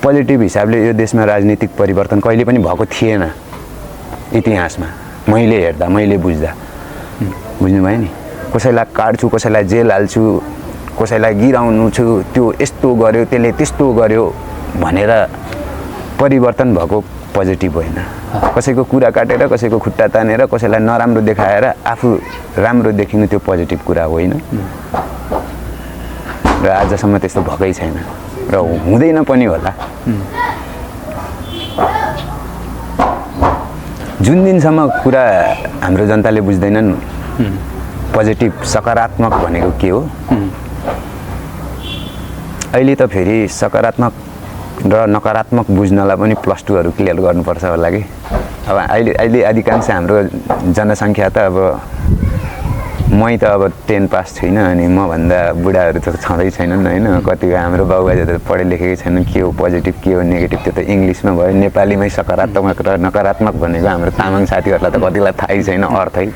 S1: पोजिटिभ हिसाबले यो देशमा राजनीतिक परिवर्तन कहिले पनि भएको थिएन इतिहासमा, मैले हेर्दा, मैले बुझ्दा। बुझ्नुभयो नि? कसैलाई काट्छु, कसैलाई जेल हाल्छु, कसैलाई गिराउनु छु, त्यो यस्तो गर्यो, त्यसले त्यस्तो गर्यो भनेर परिवर्तन भएको पोजिटिभ होइन। कसैको कुरा काटेर, कसैको खुट्टा तानेर, कसैलाई नराम्रो देखाएर आफू राम्रो देखिनु त्यो पोजिटिभ कुरा होइन। र आजसम्म त्यस्तो भएकै छैन र हुँदैन पनि होला। जुन दिनसम्म कुरा हाम्रो जनताले बुझ्दैनन् पोजिटिभ सकारात्मक भनेको के हो, अहिले त फेरि सकारात्मक र नकारात्मक बुझ्नलाई पनि +2हरू क्लियर गर्नुपर्छ होला कि। अब अहिले अधिकांश हाम्रो जनसङ्ख्या त अब मै त अब 10 पास छुइनँ, अनि मभन्दा बुढाहरू त छँदै छैनन् होइन। कतिको हाम्रो बाबुबाजे त पढे लेखेकै छैनन्। के हो पोजिटिभ, के हो नेगेटिभ, त्यो त इङ्ग्लिसमा भयो। नेपालीमै सकारात्मक र नकारात्मक भनेको हाम्रो तामाङ साथीहरूलाई त कतिलाई थाहै छैन अर्थै।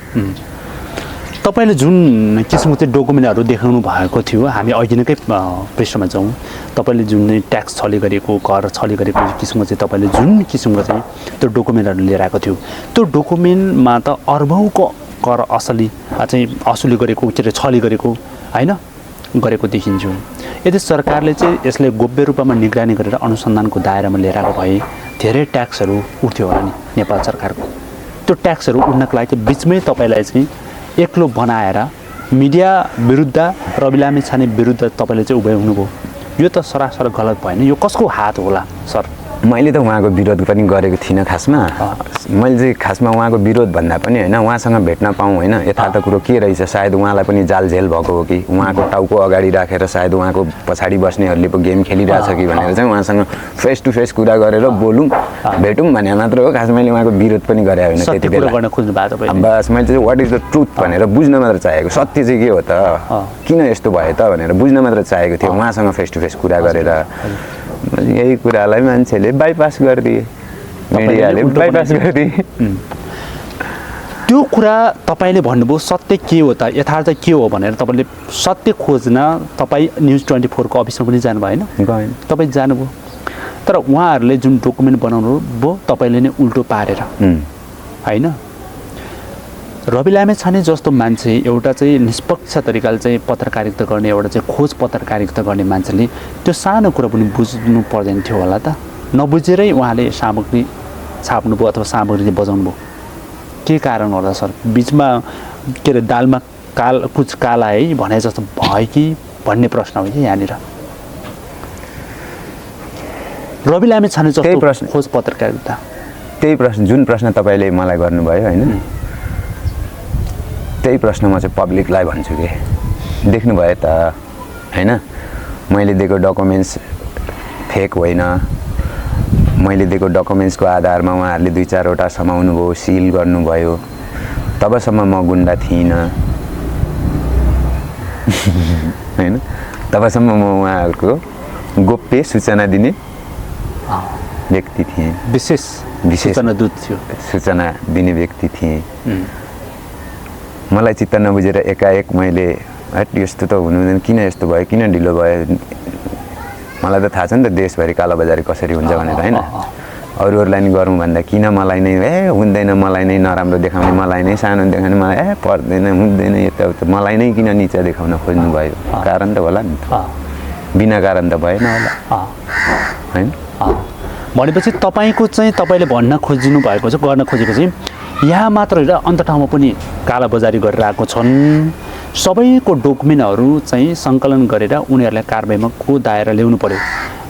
S2: तपाईँले जुन किसिमको चाहिँ डकुमेन्टहरू देखाउनु भएको थियो, हामी अघिनकै पृष्ठमा जाउँ। तपाईँले जुन ट्याक्स छली गरेको, कर छली गरेको किसिमको चाहिँ तपाईँले जुन किसिमको चाहिँ त्यो डकुमेन्टहरू लिएर आएको थियो, त्यो डकुमेन्टमा त अर्बौँको कर असुली गरेको, के अरे छली गरेको होइन गरेको देखिन्थ्यो। यदि सरकारले चाहिँ यसलाई गोप्य रूपमा निगरानी गरेर अनुसन्धानको दायरामा लिएर आएको भए धेरै ट्याक्सहरू उठ्थ्यो होला नि नेपाल सरकारको। त्यो ट्याक्सहरू उठ्नको लागि बिचमै तपाईँलाई चाहिँ एक्लो बनाएर मिडिया विरुद्ध, रवि लामिछाने विरुद्ध तपाईँले चाहिँ उभै हुनुभयो। यो त सरासर गलत भएन? यो कसको हात होला सर?
S1: मैले त उहाँको विरोध पनि गरेको थिइनँ खासमा। मैले चाहिँ खासमा उहाँको विरोध भन्दा पनि होइन, उहाँसँग भेट्न पाऊँ होइन, यथार्थ कुरो के रहेछ, सायद उहाँलाई पनि जालझेल भएको हो कि, उहाँको टाउको अगाडि राखेर सायद उहाँको पछाडि बस्नेहरूले पो गेम खेलिरहेछ कि भनेर चाहिँ उहाँसँग फेस टु फेस कुरा गरेर बोलौँ, भेटौँ भने मात्र हो। खास मैले उहाँको विरोध पनि गरे होइन त्यति बेला। बस मैले चाहिँ वाट इज द ट्रुथ भनेर बुझ्न मात्र चाहेको, सत्य चाहिँ के हो त, किन यस्तो भयो त भनेर बुझ्न मात्र चाहेको थियो। उहाँसँग फेस टु फेस कुरा गरेर यही कुरालाई मान्छेले बाइपास गरिदिए, मिडियाले बाइपास गरिदिए।
S2: त्यो कुरा तपाईँले भन्नुभयो सत्य के हो त, यथार्थ के हो भनेर तपाईँले सत्य खोज्न तपाईँ न्युज 24को अफिसमा पनि जानु भएन?
S1: गएन।
S2: तपाईँ जानुभयो, तर उहाँहरूले जुन डकुमेन्ट बनाउनु भयो तपाईँले नै उल्टो पारेर होइन। रवि लामिछाने जस्तो मान्छे, एउटा चाहिँ निष्पक्ष तरिकाले चाहिँ पत्रकारिता गर्ने, एउटा चाहिँ खोज पत्रकारिता गर्ने मान्छेले त्यो सानो कुरा पनि बुझ्नु पर्दैन थियो होला त? नबुझेरै उहाँले सामग्री छाप्नुभयो अथवा सामग्री बजाउनु भयो, के कारण होला सर? बिचमा के अरे दालमा कुछ काला है भने जस्तो भयो कि भन्ने प्रश्न हो कि यहाँनिर। रवि लामिछाने जस्तो प्रश्न, खोज पत्रकारिता,
S1: त्यही प्रश्न, जुन प्रश्न तपाईँले मलाई गर्नुभयो होइन, त्यही प्रश्न म चाहिँ पब्लिकलाई भन्छु कि देख्नुभयो त होइन, मैले दिएको डकुमेन्ट्स फेक होइन। मैले दिएको डकुमेन्ट्सको आधारमा उहाँहरूले 2-4वटा समाउनु भयो, सिल गर्नुभयो। तबसम्म म गुन्डा थिइनँ होइन। तबसम्म म उहाँहरूको गोप्य सूचना दिने व्यक्ति थिएँ।
S2: विशेष सूचना दूत थियो।
S1: सूचना दिने व्यक्ति थिएँ। मलाई चित्त नबुझेर एकाएक मैले यस्तो त हुनु हुँदैन, किन यस्तो भयो, किन ढिलो भयो। मलाई त थाहा छ नि त देशभरि कालोबजारी कसरी हुन्छ भनेर होइन। अरूहरूलाई नि गरौँ भन्दा किन मलाई नै हुँदैन, मलाई नै नराम्रो देखाउने, मलाई नै सानो देखाउने, मलाई पर्दैन, हुँदैन, यताउता मलाई नै किन निचा देखाउन खोज्नु भयो। कारण त होला नि, बिना कारण त भएन होला होइन।
S2: भनेपछि तपाईँको चाहिँ तपाईँले भन्न खोजिनु भएको चाहिँ, गर्न खोजेको चाहिँ यहाँ मात्र होइन अन्त ठाउँमा पनि कालाबजारी गरेर आएको छन्। सबैको डकुमेन्टहरू चाहिँ सङ्कलन गरेर उनीहरूलाई कारबाहीमा को दायरा ल्याउनु पर्यो।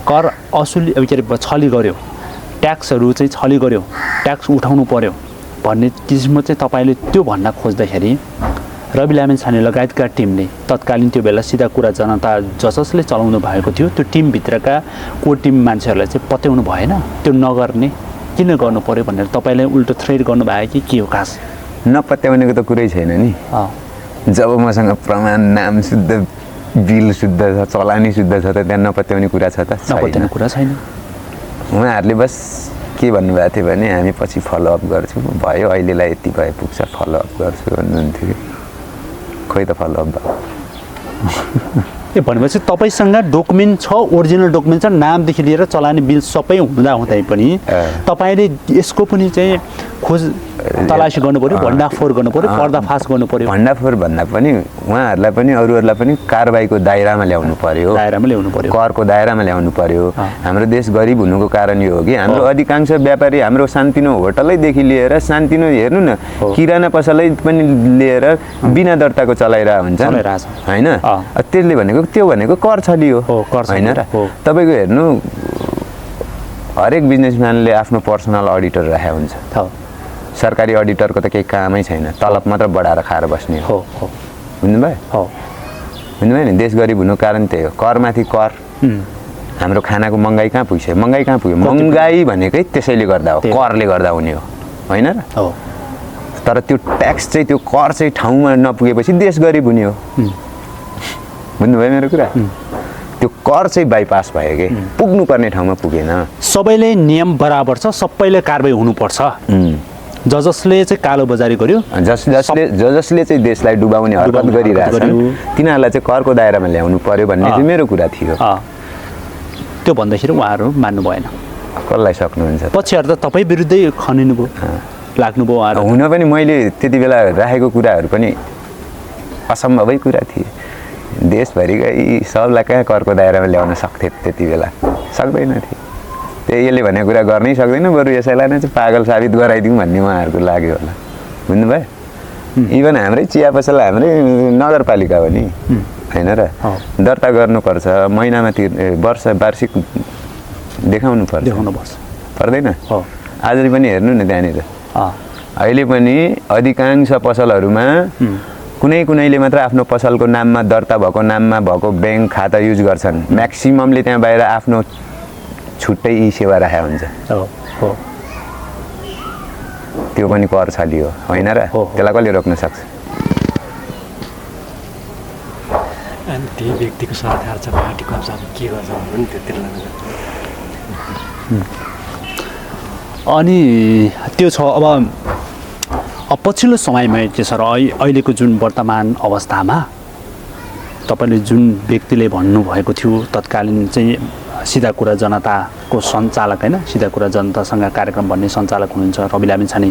S2: कर असुली के अरे छली गर्यो, ट्याक्सहरू चाहिँ छली गर्यो, ट्याक्स उठाउनु पर्यो भन्ने किसिममा चाहिँ तपाईँले त्यो भन्न खोज्दाखेरि रवि लामिछाने लगायतका टिमले तत्कालीन त्यो बेला सिधा कुरा जनता जसले चलाउनु भएको थियो त्यो टिमभित्रका को टिम मान्छेहरूलाई चाहिँ पत्याउनु भएन, त्यो नगर्ने किन गर्नु पर्यो भनेर तपाईँले उल्टो थ्रेड गर्नुभयो कि के हो खास?
S1: नपत्याउनेको त कुरै छैन नि। जब मसँग प्रमाण, नाम शुद्ध, बिल शुद्ध छ, चलानी शुद्ध छ त त्यहाँ नपत्याउने कुरा छ त?
S2: नपत्याउने कुरा छैन।
S1: उहाँहरूले बस के भन्नुभएको थियो भने हामी पछि फलोअप गर्छौँ, भयो अहिलेलाई यति भए पुग्छ, फलोअप गर्छु भन्नुहुन्थ्यो कि खोइ त फलोअप भयो।
S2: ए भनेपछि तपाईँसँग डकुमेन्ट छ, ओरिजिनल डकुमेन्ट छ, नामदेखि लिएर चलानी बिल सबै हुँदा पनि तपाईँले यसको पनि चाहिँ खोज तलासी गर्नु पर्यो, भण्डाफोर गर्नु पर्यो, पर्दाफास गर्नु पर्यो।
S1: भण्डाफोर भन्दा पनि उहाँहरूलाई पनि अरूहरूलाई पनि कारबाहीको दायरामा ल्याउनु पर्यो, करको दायरामा ल्याउनु पर्यो। हाम्रो देश गरिब हुनुको कारण यो हो कि हाम्रो अधिकांश व्यापारी, हाम्रो सान्तिनो होटलैदेखि लिएर सान्तिनो हेर्नु न, किराना पसलै पनि लिएर बिना दर्ताको चलाइरहेको हुन्छ होइन। त्यसले भनेको त्यो भनेको कर छली हो होइन र। तपाईँको हेर्नु हरेक बिजनेसम्यानले आफ्नो पर्सनल अडिटर राखेको हुन्छ। सरकारी अडिटरको त केही कामै छैन, तलब मात्र बढाएर खाएर बस्ने हो। बुझ्नुभयो? बुझ्नुभयो नि, देश गरिब हुनुको कारण त्यही हो, करमाथि कर। हाम्रो खानाको महँगाई कहाँ पुग्छ? महँगाई कहाँ पुग्यो? महँगाई भनेकै त्यसैले गर्दा हो, करले गर्दा हुने हो होइन र। तर त्यो ट्याक्स चाहिँ, त्यो कर चाहिँ ठाउँमा नपुगेपछि देश गरिब हुने हो। बुझ्नुभयो मेरो कुरा? त्यो कर चाहिँ बाइपास भयो कि पुग्नुपर्ने ठाउँमा पुगेन।
S2: सबैले नियम बराबर छ, सबैले कारबाही हुनुपर्छ। जसले चाहिँ कालोबजारी गर्यो,
S1: जसले चाहिँ देशलाई डुबाउने हरकत गरिरहेछन् तिनीहरूलाई चाहिँ करको दायरामा ल्याउनु पर्यो भन्ने चाहिँ मेरो कुरा थियो।
S2: त्यो भन्दाखेरि उहाँहरू मान्नु भएन।
S1: कसलाई सक्नुहुन्छ?
S2: पछिहरू त तपाईँ विरुद्धै खनिनु भयो, लाग्नुभयो उहाँहरू।
S1: हुन पनि मैले त्यति बेला राखेको कुराहरू पनि असम्भवै कुरा थिए। देशभरिकै सबलाई कहाँ करको दायरामा ल्याउन सक्थे त्यति बेला? सक्दैन थिए। त्यही यसले भनेको कुरा गर्नै सक्दैन, बरु यसैलाई नै चाहिँ पागल साबित गराइदिउँ भन्ने उहाँहरूको लाग्यो होला। बुझ्नुभयो? इभन हाम्रै चिया पसल हाम्रै नगरपालिका हो नि होइन र। दर्ता गर्नुपर्छ, महिनामा वार्षिक देखाउनु पर्छ, पर्दैन? आज पनि हेर्नु न त्यहाँनिर अहिले पनि अधिकांश पसलहरूमा कुनैले मात्र आफ्नो पसलको नाममा दर्ता भएको, नाममा भएको ब्याङ्क खाता युज गर्छन्। म्याक्सिममले त्यहाँ बाहिर आफ्नो छुट्टै सेवा राखेको हुन्छ। त्यो पनि कर छली हो होइन र। त्यसलाई कसले रोक्न सक्छ?
S3: अनि त्यही व्यक्तिको सरकार छ, पार्टीको अब के गर्छ भन्नु त्यतिले।
S2: अनि त्यो छ। अब पछिल्लो समयमा के छ र अहिलेको जुन वर्तमान अवस्थामा तपाईँले जुन व्यक्तिले भन्नुभएको थियो तत्कालीन चाहिँ सिधा कुरा जनताको सञ्चालक होइन, सिधा कुरा जनतासँग कार्यक्रम भन्ने सञ्चालक हुनुहुन्छ रवि लामिछाने।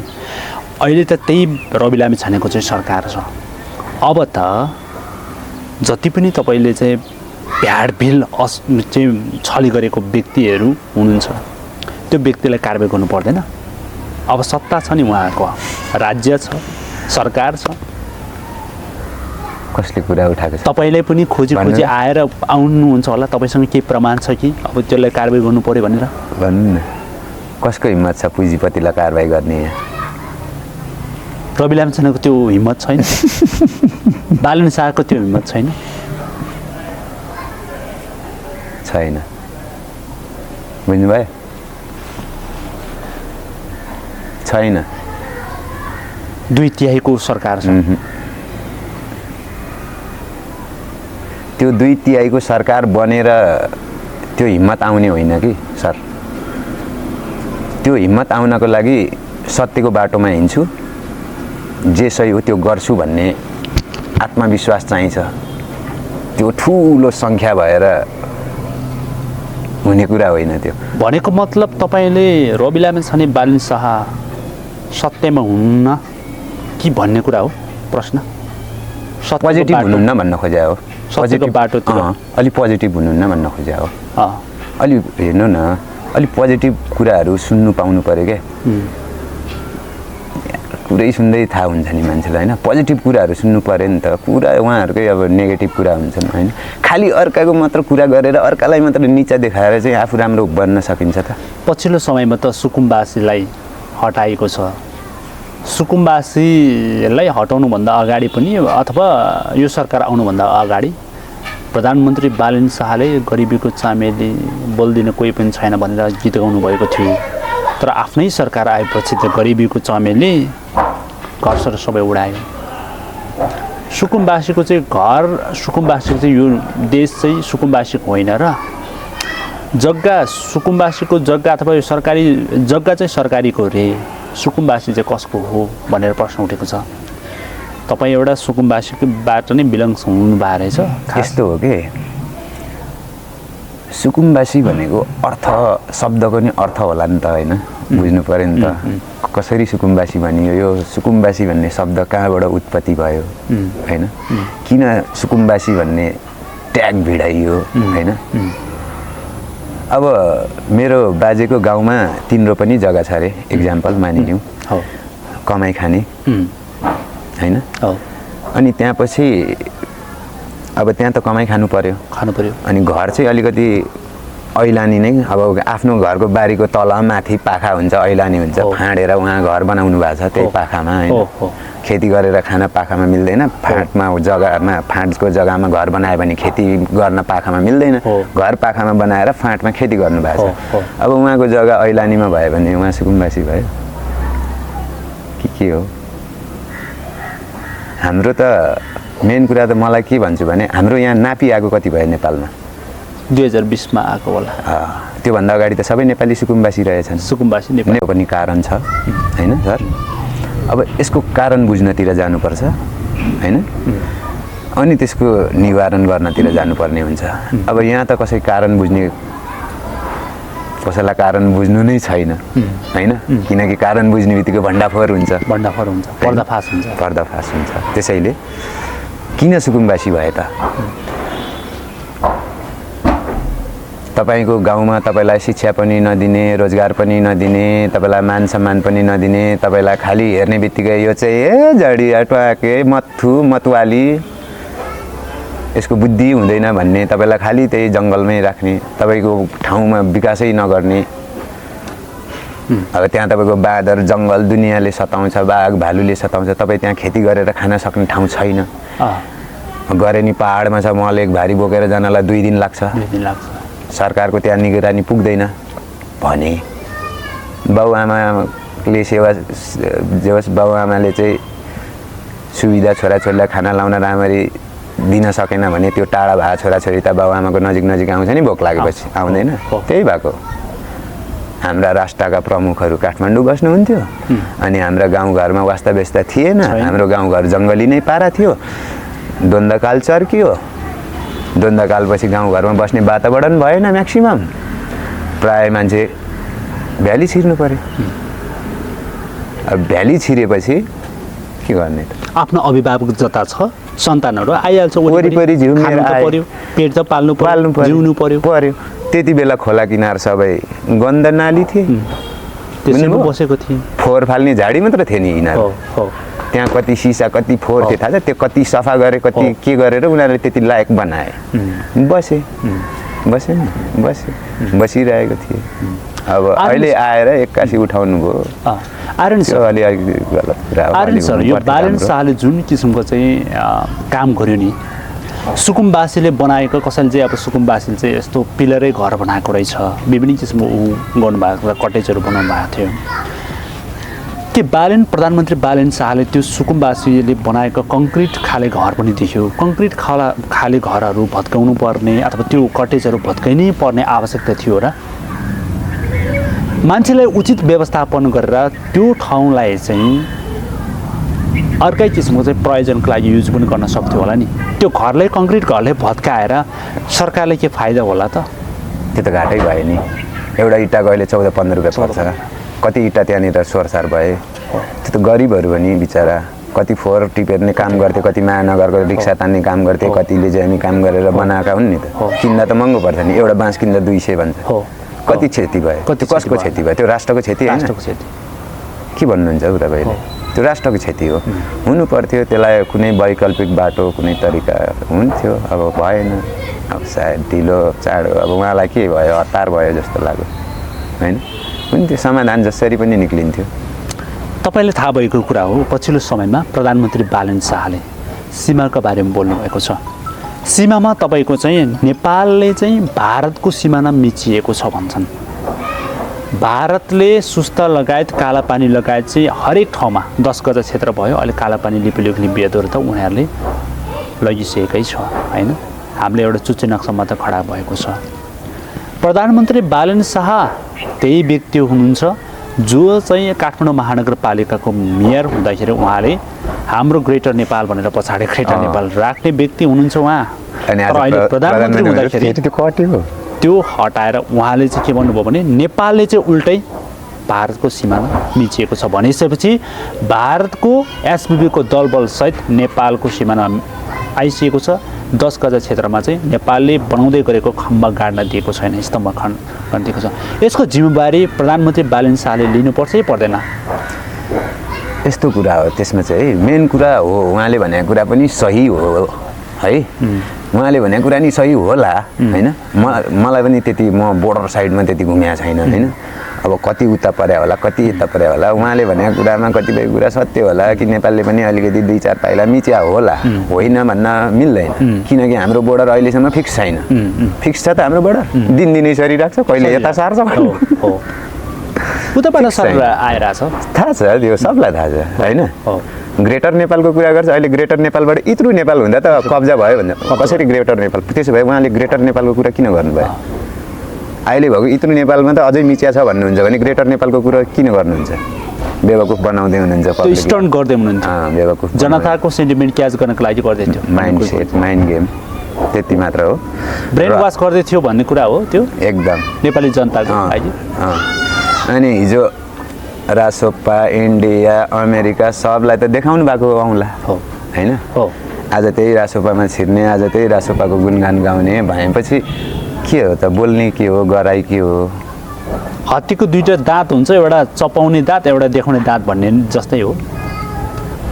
S2: अहिले त त्यही रवि लामिछानेको चाहिँ सरकार छ। अब त जति पनि तपाईँले चाहिँ भ्याडभिल चाहिँ छली गरेको व्यक्तिहरू हुनुहुन्छ त्यो व्यक्तिलाई कारबाही गर्नु पर्दैन? अब सत्ता छ नि उहाँको, राज्य छ, सरकार छ,
S1: कसले कुरा उठाएको छ?
S2: तपाईँले पनि खोजी आएर आउनुहुन्छ होला, तपाईँसँग केही प्रमाण छ कि अब त्यसलाई कारबाही गर्नु पर्यो भनेर?
S1: भन्नु न, कसको हिम्मत छ पुँजीपतिलाई कारबाही गर्ने?
S2: रवि लामिछानेको त्यो हिम्मत छैन, बालन शाहको त्यो हिम्मत छैन।
S1: बुझ्नुभयो छैन
S2: 2/3 सरकार छ
S1: त्यो 2/3 सरकार बनेर त्यो हिम्मत आउने होइन कि सर त्यो हिम्मत आउनको लागि सत्यको बाटोमा हिँड्छु जे सही हो त्यो गर्छु भन्ने आत्मविश्वास चाहिन्छ त्यो ठुलो सङ्ख्या भएर हुने कुरा होइन त्यो
S2: भनेको मतलब तपाईँले रवि लामिछाने बालिन शाह सत्यमा हुन्न कि भन्ने कुरा हो प्रश्न
S1: पोजिटिभ हुनुहुन्न भन्न खोजे हो
S2: सत्यको बाटोतिर
S1: अलि पोजिटिभ हुनुहुन्न भन्न खोजे हो अलि हेर्नु न अलि पोजिटिभ कुराहरू सुन्नु पाउनु पऱ्यो क्या कुरै सुन्दै थाहा हुन्छ नि मान्छेलाई होइन पोजिटिभ कुराहरू सुन्नु पऱ्यो नि त कुरा उहाँहरूकै अब नेगेटिभ कुरा हुन्छन् होइन खालि अर्काको मात्र कुरा गरेर अर्कालाई मात्र निचा देखाएर चाहिँ आफू राम्रो बन्न सकिन्छ त
S2: पछिल्लो समयमा त सुकुम्बासीलाई हटाएको छ सुकुम्बासीलाई हटाउनुभन्दा अगाडि पनि अथवा यो सरकार आउनुभन्दा अगाडि प्रधानमन्त्री बालिन शाहले गरिबीको चामेली बोल्दिन कोही पनि छैन भनेर गीत गाउनु भएको थियो तर आफ्नै सरकार आएपछि त गरिबीको चमेली घरसर सबै उडायो सुकुम्बासीको चाहिँ घर सुकुम्बासीको चाहिँ यो देश चाहिँ सुकुम्बासीको होइन र जग्गा सुकुम्बासीको जग्गा अथवा यो सरकारी जग्गा चाहिँ सरकारीको रे सुकुम्बासी चाहिँ कसको हो भनेर प्रश्न उठेको छ तपाईँ एउटा सुकुम्बासीबाट नै बिलङ्स हुनुभएको रहेछ
S1: यस्तो हो कि सुकुम्बासी भनेको अर्थ शब्दको नि अर्थ होला नि त होइन बुझ्नु पऱ्यो नि त कसरी सुकुम्बासी भनियो यो सुकुम्बासी भन्ने शब्द कहाँबाट उत्पत्ति भयो होइन किन सुकुम्बासी भन्ने ट्याग भिडाइयो होइन अब मेरो बाजेको गाउँमा तिम्रो पनि जग्गा छ अरे एक्जाम्पल मानिलिउँ कमाइ खाने होइन अनि त्यहाँ पछि अब त्यहाँ त कमाइ खानु पर्यो अनि घर चाहिँ अलिकति ऐलानी नै अब आफ्नो घरको बारीको तल माथि पाखा हुन्छ ऐलानी हुन्छ फाँडेर उहाँ घर बनाउनु भएको छ त्यही पाखामा होइन खेती गरेर खान पाखामा मिल्दैन फाँटमा जग्गामा फाँटको जग्गामा घर बनायो भने खेती गर्न पाखामा मिल्दैन घर पाखामा बनाएर फाँटमा खेती गर्नु भएको छ अब उहाँको जग्गा ऐलानीमा भयो भने उहाँ सुकुम्बासी भयो के हो हाम्रो त मेन कुरा त मलाई के भन्छु भने हाम्रो यहाँ नापी आएको कति भयो नेपालमा
S2: 2020मा आएको होला
S1: त्योभन्दा अगाडि त सबै नेपाली सुकुम्बासी रहेछन्
S2: सुकुम्बासी नेपाली
S1: पनि कारण छ होइन सर अब यसको कारण बुझ्नतिर जानुपर्छ होइन अनि त्यसको निवारण गर्नतिर जानुपर्ने हुन्छ अब यहाँ त कसै कारण बुझ्ने कसैलाई कारण बुझ्नु नै छैन होइन किनकि कारण बुझ्ने बित्तिकै भण्डाफोर हुन्छ पर्दाफास हुन्छ त्यसैले किन सुकुम्बासी भए त तपाईँको गाउँमा तपाईँलाई शिक्षा पनि नदिने रोजगार पनि नदिने तपाईँलाई मान सम्मान पनि नदिने तपाईँलाई खालि हेर्ने बित्तिकै यो चाहिँ जडिया ट्वाके मत्थु मतवाली यसको बुद्धि हुँदैन भन्ने तपाईँलाई खालि त्यही जङ्गलमै राख्ने तपाईँको ठाउँमा विकासै नगर्ने अब त्यहाँ तपाईँको बाँदर जङ्गल दुनियाँले सताउँछ बाघ भालुले सताउँछ तपाईँ त्यहाँ खेती गरेर खान सक्ने ठाउँ छैन गरे नि पहाडमा छ मल एक भारी बोकेर जानलाई 2 दिन लाग्छ सरकारको त्यहाँ निगरानी पुग्दैन भने बाउआमाले सेवा जे होस् बाउआमाले चाहिँ सुविधा छोराछोरीलाई खाना लाउन राम्ररी दिन सकेन भने त्यो टाढा भए छोराछोरी त बाउआमाको नजिक आउँछ नि भोक लागेपछि आउँदैन त्यही भएको हाम्रा राष्ट्रका प्रमुखहरू काठमाडौँ बस्नुहुन्थ्यो अनि हाम्रा गाउँघरमा वास्ता व्यवस्था थिएन हाम्रो गाउँघर जङ्गली नै पारा थियो द्वन्द्वकाल चर्कियो द्वन्द्वकालपछि गाउँघरमा बस्ने वातावरण भएन म्याक्सिमम प्राय मान्छे भ्याली छिर्नु पर्यो अब भ्याली छिरेपछि के गर्ने त
S2: आफ्नो अभिभावक जता छ सन्तानहरू आइहाल्छ
S1: वरिपरि झिउमेर
S2: पर्यो पेट त पाल्नु पर्यो जिउनु पर्यो
S1: त्यति बेला खोला किनार सबै गन्द नाली थिए
S2: त्यसैमा बसेको थिए
S1: फोहोर फाल्ने झाडी मात्र थिए नि यिनीहरू त्यहाँ कति सिसा कति फोहोर थियो थाहा छ त्यो कति सफा गरे कति के गरेर उनीहरूले त्यति लायक बनाए बसिरहेको थिए अब अहिले आएर 81 उठाउनु भयो
S2: आर्यन सर
S1: अलि गलत कुरा
S2: आर्यन सर यो बालेन शाहले जुन किसिमको चाहिँ काम गर्यो नि सुकुम्बासीले बनाएको कसैले चाहिँ अब सुकुम्बासीले चाहिँ यस्तो पिलरै घर बनाएको रहेछ विभिन्न किसिमको गर्नुभएको र कटेजहरू बनाउनु भएको थियो के प्रधानमन्त्री बालेन शाहले त्यो सुकुम्बासीले बनाएको कङ्क्रिट खाले घर पनि देख्यो कङ्क्रिट खाले घरहरू भत्काउनु पर्ने अथवा त्यो कटेजहरू भत्काइनै पर्ने आवश्यकता थियो र मान्छेलाई उचित व्यवस्थापन गरेर त्यो ठाउँलाई चाहिँ अर्कै किसिमको चाहिँ प्रयोजनको लागि युज पनि गर्न सक्थ्यो होला नि त्यो घरलाई कङ्क्रिट घरलाई भत्काएर सरकारले के फाइदा होला त
S1: त्यो त घाटै भयो नि एउटा इँटाको अहिले 14-15 रुपियाँ पर्छ कति इँटा त्यहाँनिर सोरसार भए त्यो त गरिबहरू हो नि बिचरा कति फोहोर टिपेर्ने काम गर्थे कति महानगरको रिक्सा तान्ने काम गर्थे कतिले चाहिँ हामी काम गरेर बनाएका हुन् नि त किन्दा त महँगो पर्छ नि एउटा बाँस किन्दा 200 भन्छ कति क्षति भयो त्यो कसको क्षति भयो त्यो राष्ट्रको क्षति होइन के भन्नुहुन्छ हो तपाईँले त्यो राष्ट्रको क्षति हो हुनु पर्थ्यो त्यसलाई कुनै वैकल्पिक बाटो कुनै तरिका हुन्थ्यो अब भएन अब सायद ढिलो चाँडो अब उहाँलाई के भयो हतार भयो जस्तो लाग्यो होइन हुन्थ्यो समाधान जसरी पनि निक्लिन्थ्यो
S2: तपाईँले थाहा भएको कुरा हो पछिल्लो समयमा प्रधानमन्त्री बालेन शाहले सीमाका बारेमा बोल्नुभएको छ सीमामा तपाईँको चाहिँ नेपालले चाहिँ भारतको सिमाना मिचिएको छ भन्छन् भारतले सुस्ता लगायत कालापानी लगायत चाहिँ हरेक ठाउँमा 10 गज क्षेत्र भयो अहिले कालापानी लिपिलेख लिपियादहरू त उनीहरूले लगिसकेकै छ होइन हामीले एउटा चुच्चे नक्सामा त खडा भएको छ प्रधानमन्त्री बालेन शाह त्यही व्यक्ति हुनुहुन्छ जो चाहिँ काठमाडौँ महानगरपालिकाको मेयर हुँदाखेरि उहाँले हाम्रो ग्रेटर नेपाल भनेर पछाडि ग्रेटर नेपाल राख्ने व्यक्ति हुनुहुन्छ उहाँ अहिले प्रधानमन्त्री हुँदाखेरि त्यो हटाएर उहाँले चाहिँ के भन्नुभयो भने नेपालले चाहिँ उल्टै भारतको सिमाना मिचिएको छ भनिसकेपछि भारतको एसबिबीको दलबलसहित नेपालको सिमाना आइसकेको छ 10 गज क्षेत्रमा चाहिँ नेपालले बनाउँदै गरेको खम्बा गाड्न दिएको छैन स्तम्भ खण्ड दिएको छ यसको जिम्मेवारी प्रधानमन्त्री बालेन शाहले लिनुपर्छ कि पर्दैन
S1: यस्तो कुरा हो त्यसमा चाहिँ मेन कुरा हो उहाँले भनेको कुरा पनि सही हो है उहाँले भनेको कुरा नि सही होला होइन मलाई पनि त्यति म बोर्डर साइडमा त्यति घुमेको छैन होइन अब कति उता पर्या होला कति यता पर्या होला उहाँले भनेको कुरामा कतिपय कुरा सत्य होला कि नेपालले पनि अलिकति 2-4 पाइला मिच्या होला होइन भन्न मिल्दैन किनकि हाम्रो बोर्डर अहिलेसम्म फिक्स छैन फिक्स छ त हाम्रो बोर्डर दिनदिनै सरिरहेको छ कहिले यता सार्छ
S2: उताबाट सर आइरहेछ
S1: थाहा छ त्यो सबलाई थाहा छ होइन ग्रेटर नेपालको कुरा गर्छ अहिले ग्रेटर नेपालबाट इत्रु नेपाल हुँदा त कब्जा भयो भन्दा कसरी ग्रेटर नेपाल त्यसो भए उहाँले ग्रेटर नेपालको कुरा किन गर्नुभयो अहिले भएको इत्रु नेपालमा त अझै मिच्या छ भन्नुहुन्छ भने ग्रेटर नेपालको कुरा किन गर्नुहुन्छ बेवकुफ बनाउँदै हुनुहुन्छ
S2: स्टन्ट गर्दै हुनुहुन्छ
S1: बेवकुफ
S2: जनताको सेन्टिमेन्ट क्याच गर्नको लागि गर्दै थियो
S1: माइन्ड गेम त्यति मात्र हो
S2: ब्रेन वास गर्दै थियो भन्ने कुरा हो त्यो एकदम नेपाली जनताको लागि
S1: अनि हिजो रासोपा इन्डिया अमेरिका सबलाई त देखाउनु भएको आउँला होइन आज त्यही रासोपामा छिर्ने आज त्यही रासोपाको गुणगान गाउने भएपछि के हो त बोल्ने के हो गराइ के हो
S2: हत्तीको 2टा दाँत हुन्छ एउटा चपाउने दाँत एउटा देखाउने दाँत भन्ने जस्तै हो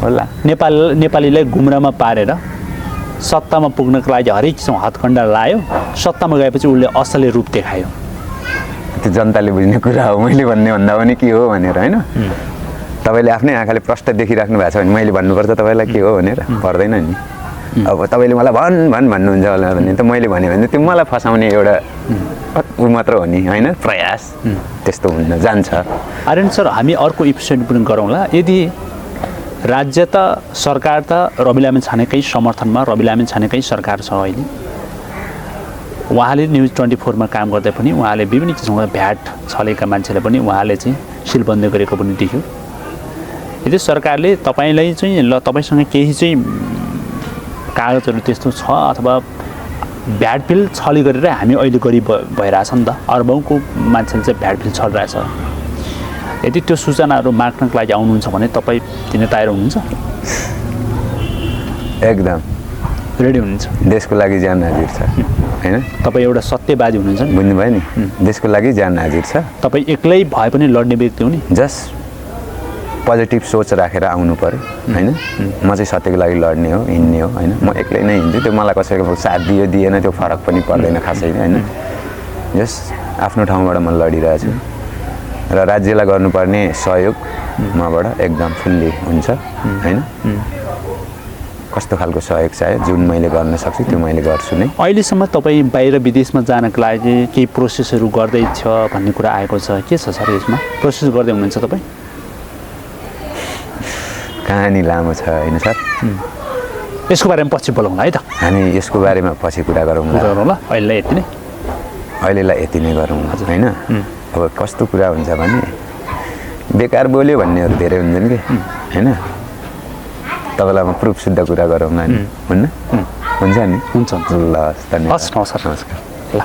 S2: होला नेपालीलाई गुमराहमा पारेर सत्तामा पुग्नको लागि हरेक किसिमको हतकण्डा लायो सत्तामा गएपछि उसले असली रूप देखायो
S1: त्यो जनताले बुझ्ने कुरा हो मैले भन्ने भन्दा पनि के हो भनेर होइन तपाईँले आफ्नै आँखाले प्रष्ट देखिराख्नु भएको छ भने मैले भन्नुपर्छ तपाईँलाई के हो भनेर पर्दैन नि अब तपाईँले मलाई भन्नुहुन्छ होला भने त मैले भने त्यो मलाई फसाउने एउटा ऊ मात्र हो नि होइन प्रयास त्यस्तो हुन जान्छ
S2: आर्यन सर हामी अर्को एपिसोड पनि गरौँला यदि राज्य त सरकार त रवि लामी छानेकै समर्थनमा रवि लामी छानेकै सरकार छ अहिले उहाँले न्युज 24 मा काम गर्दा पनि उहाँले विभिन्न किसिमका भ्याट छलेका मान्छेले पनि उहाँले चाहिँ सिलबन्द गरेको पनि देख्यो यदि सरकारले तपाईलाई चाहिँ ल तपाईसँग केही चाहिँ कागजहरू त्यस्तो छ अथवा भ्याट बिल छली गरेर हामी अहिले गरिब भइरहेछ नि त अर्बौंको मान्छेले चाहिँ भ्याट बिल छलिरहेछ यदि त्यो सूचनाहरू माग्नको लागि आउनुहुन्छ भने तपाईँ दिन तयार हुनुहुन्छ
S1: एकदम
S2: रेडी हुनुहुन्छ
S1: देशको लागि जान हाजिर छ हैन
S2: तपाईँ एउटा सत्यवादी हुनुहुन्छ नि
S1: बुझ्नुभयो नि देशको लागि जान हाजिर छ
S2: तपाईँ एक्लै भए पनि लड्ने व्यक्ति हो नि
S1: जस्ट पोजिटिभ सोच राखेर आउनु पर्यो हैन म चाहिँ सत्यको लागि लड्ने हो हिँड्ने हो हैन म एक्लै नै हिँड्छु त्यो मलाई कसैको साथ दियो दिएन त्यो फरक पनि पर्दैन खासै हैन जस्ट आफ्नो ठाउँबाट म लडिरहेको छु र राज्यलाई गर्नुपर्ने सहयोग मबाट एकदम फुल्ली हुन्छ हैन कस्तो खालको सहयोग चाहियो जुन मैले गर्न सक्छु त्यो मैले गर्छु नै।
S2: अहिलेसम्म तपाईँ बाहिर विदेशमा जानको लागि केही प्रोसेसहरू गर्दैछ भन्ने कुरा आएको छ, के छ सर यसमा? प्रोसेस गर्दै हुनुहुन्छ तपाईँ?
S1: कहानी लामो छ होइन सर,
S2: यसको बारेमा पछि बोलाउँला है त,
S1: हामी यसको बारेमा पछि कुरा गरौँला।
S2: ल अहिलेलाई यति नै,
S1: अहिलेलाई यति नै गरौँ होइन। अब कस्तो कुरा हुन्छ भने बेकार बोल्यो भन्नेहरू धेरै हुन्छन् कि होइन। तपाईँलाई म प्रुफ सिद्ध कुरा गरौँला नि, हुन्न? हुन्छ नि,
S2: हुन्छ
S1: ल धन्यवाद।
S2: हस् नमस्कार।
S1: नमस्कार।
S2: ल